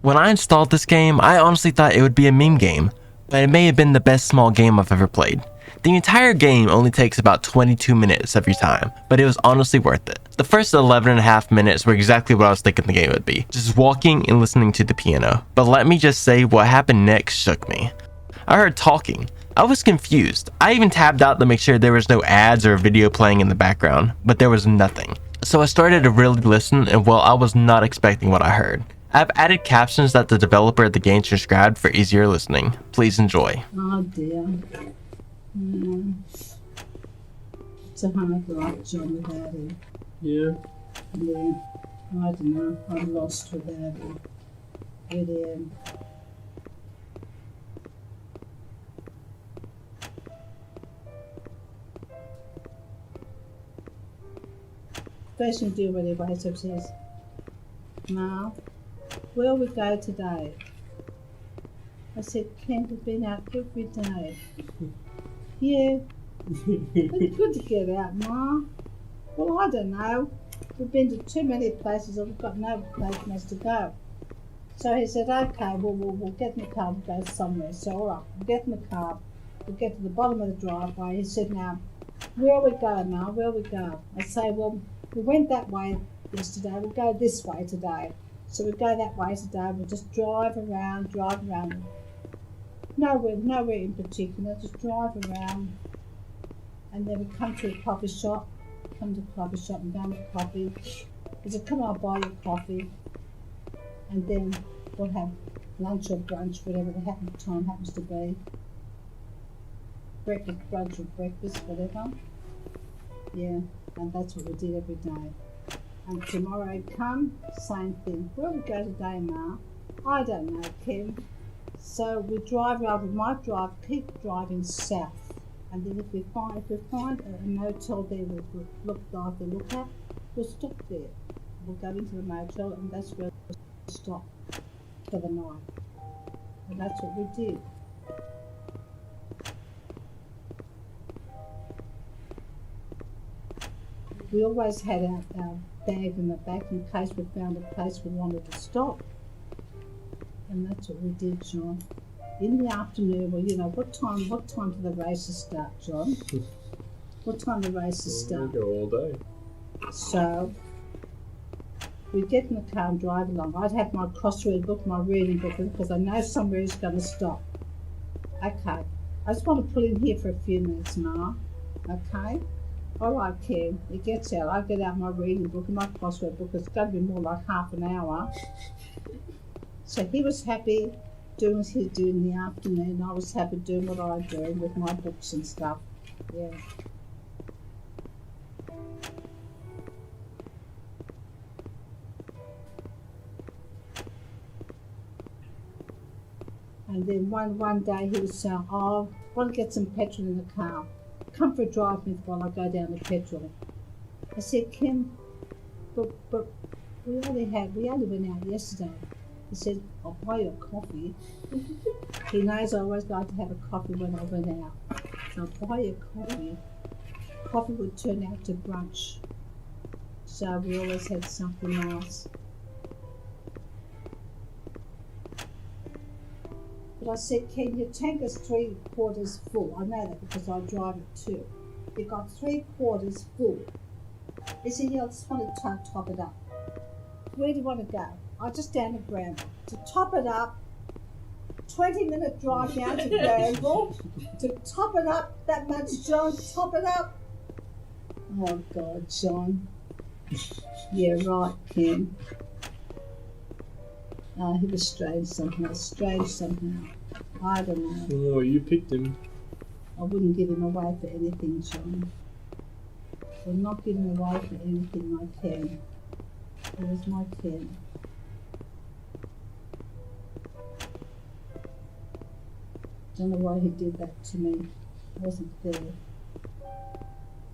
When I installed this game, I honestly thought it would be a meme game, but it may have been the best small game I've ever played. The entire game only takes about 22 minutes of your time, but it was honestly worth it. The first 11.5 minutes were exactly what I was thinking the game would be, just walking and listening to the piano. But let me just say, what happened next shook me. I heard talking. I was confused. I even tabbed out to make sure there was no ads or a video playing in the background, but there was nothing. So I started to really listen, and well, I was not expecting what I heard. I've added captions that the developer of the game transcribed for easier listening. Please enjoy. Oh dear. It's a hard life, John, without him. Yeah. Yeah. I don't know. I'm lost without him. With him. First you do whatever he says. Now, where we go today? I said, Kent has been out every day. Yeah. It's good to get out, Ma. Well, I don't know. We've been to too many places and we've got no place to go. So he said, okay, we'll get in the car and go somewhere. So all right, we'll get in the car, we'll get to the bottom of the driveway. He said, now, where we go, Ma, where we go? I say, well, we went that way yesterday, we'll go this way today. So we go that way today, we'll just drive around. Nowhere in particular, just drive around. And then we come to a coffee shop, and go with coffee. He said, come on, I'll buy you coffee. And then we'll have lunch or brunch, whatever the time happens to be. Breakfast, brunch or breakfast, whatever. Yeah, and that's what we did every day. And tomorrow he'd come, same thing. Where we go today, Ma? I don't know, Kim. So we keep driving south. And then if we find a motel there that we look at, we'll stop there. We'll go into the motel and that's where we'll stop for the night. And that's what we did. We always had our bag in the back in case we found a place we wanted to stop. And that's what we did, John. In the afternoon, well, you know, what time do the races start, John? What time do the races start? We go all day. So, we get in the car and drive along. I'd have my crossword book, my reading book, because I know somewhere he's going to stop. Okay, I just want to pull in here for a few minutes, Ma. Okay? All right, Kim. He gets out. I get out my reading book and my crossword book. It's going to be more like half an hour. So he was happy doing what he'd do in the afternoon. I was happy doing what I do with my books and stuff. Yeah. And then one day he was saying, oh, I want to get some petrol in the car. Come for a drive with me while I go down to petrol. I said, Kim, but we only went out yesterday. He said, I'll buy you a coffee. He knows I always like to have a coffee when I went out. So I'll buy you a coffee. Coffee would turn out to brunch. So we always had something else. But I said, Ken, your tank is 3/4 full. I know that because I drive it too. You've got 3/4 full. He said, yeah, I just want to top it up. Where do you want to go? I just down to Bramble. To top it up, 20-minute drive down to Bramble. To top it up that much, John, top it up. Oh, God, John. Yeah, right, Ken. He was strange somehow. I don't know. Oh, you picked him. I wouldn't give him away for anything, John. I'll not give him away for anything I can. He was my Ken. Don't know why he did that to me. It wasn't fair.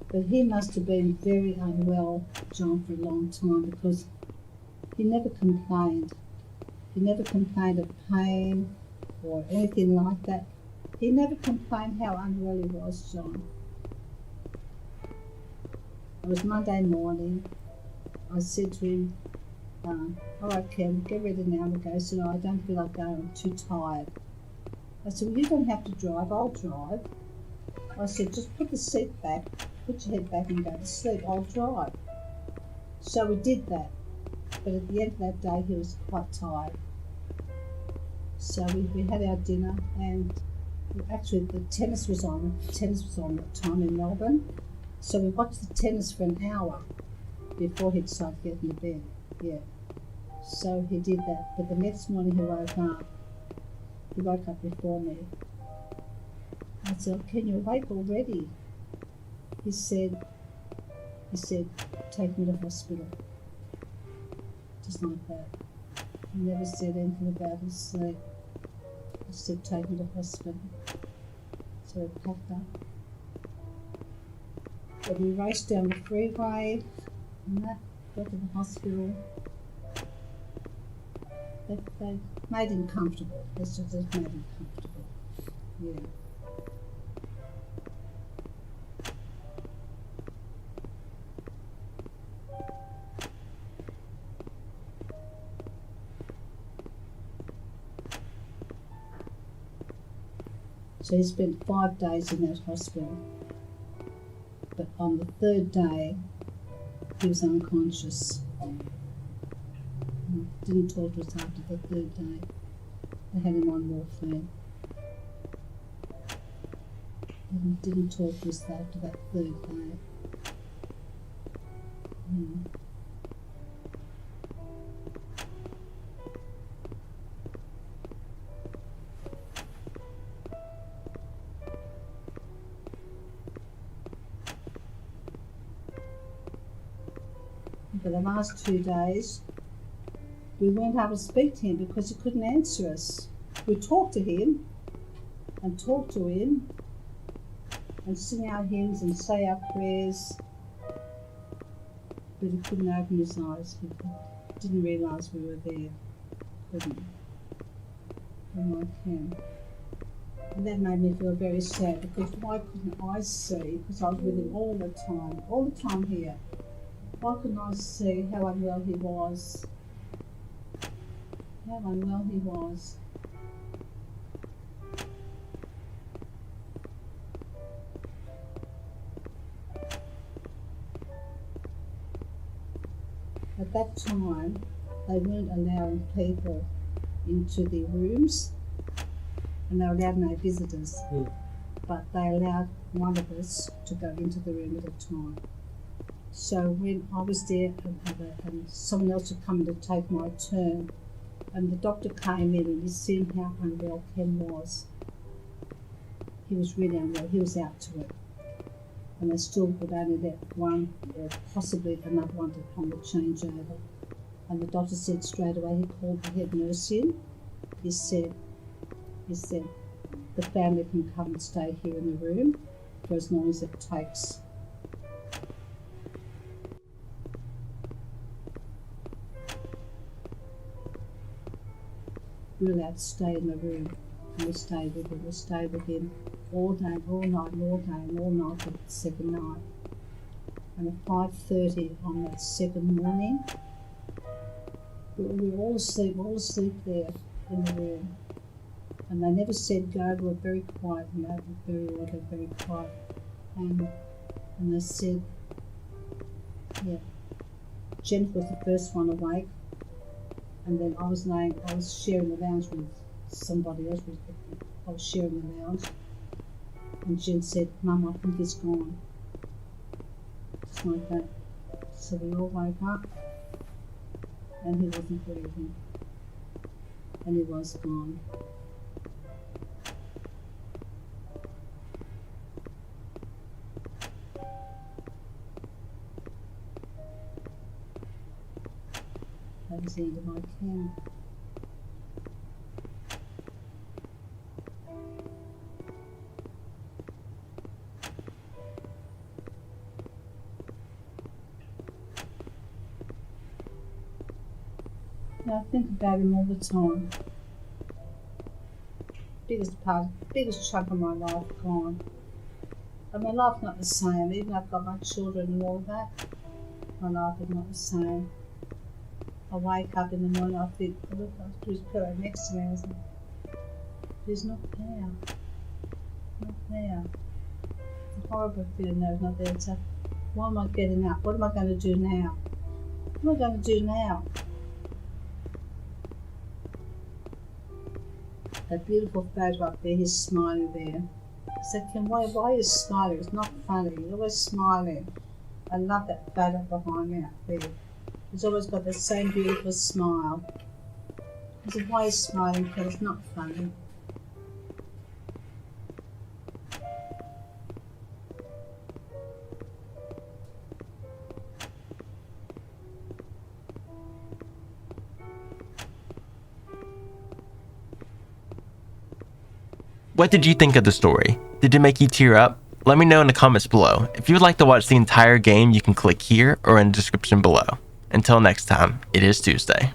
But he must have been very unwell, John, for a long time because he never complained. He never complained of pain or anything like that. He never complained how unwell he was, John. It was Monday morning. I said to him, Alright Ken, get ready now. We go. He said, I don't feel like going, I'm too tired. I said, well, you don't have to drive, I'll drive. I said, just put the seat back, put your head back and go to sleep, I'll drive. So we did that, but at the end of that day he was quite tired. So we had our dinner, and actually the tennis was on that time in Melbourne. So we watched the tennis for an hour before he decided to get into bed. Yeah. So he did that, but the next morning he woke up. He woke up before me. I said, "Can you awake already?" He said, "Take me to hospital." Just like that. He never said anything about his sleep. He said, "Take me to hospital." So we packed up. But we raced down the freeway and that, got to the hospital. They made him comfortable. They just made him comfortable. Yeah. So he spent 5 days in that hospital. But on the 3rd day, he was unconscious. Didn't talk to us after the 3rd day. They had him on morphine. Didn't talk to us after that 3rd day. For the last 2 days, we weren't able to speak to him because he couldn't answer us. We talked to him and talked to him and sing our hymns and say our prayers, but he couldn't open his eyes. He didn't realise we were there. Couldn't. And I can. And that made me feel very sad because why couldn't I see, because I was with him all the time here. Why couldn't I see how unwell he was? How unwell he was. At that time, they weren't allowing people into the rooms, and they were allowed no visitors, but they allowed one of us to go into the room at a time. So when I was there and someone else had come in to take my turn, and the doctor came in and he seen how unwell Ken was. He was really unwell, he was out to it. And they still would only let one or possibly another one to come to change over. And the doctor said straight away, he called the head nurse in. He said, the family can come and stay here in the room for as long as it takes. We were allowed to stay in the room, and we stayed with him. We stayed with him all day, all night, and all day, and all night for the 2nd night. And at 5:30 on that 2nd morning, we were all asleep there in the room. And they never said go, we were very quiet, and they were very orderly, very quiet. And they said, yeah, Jennifer was the first one awake. And then I was sharing the lounge with somebody else. I was sharing the lounge. And Jen said, "Mum, I think he's gone." Just like that. So we all woke up and he wasn't breathing. And he was gone. That was the end of my Ken. I think about him all the time. Biggest chunk of my life gone. And my life's not the same, even though I've got my children and all that. My life is not the same. I wake up in the morning, I think, look after his pillow next to me, I was like, he's not there. Not there. It's a horrible feeling that he's not there. So, why am I getting up? What am I going to do now? What am I going to do now? That beautiful photograph there, he's smiling there. I said, Ken, why are you smiling? It's not funny. You're always smiling. I love that photo behind me up there. He's always got the same beautiful smile. I said, why are you smiling, Ken? It's not funny. What did you think of the story? Did it make you tear up? Let me know in the comments below. If you would like to watch the entire game, you can click here or in the description below. Until next time, it is Tuesday.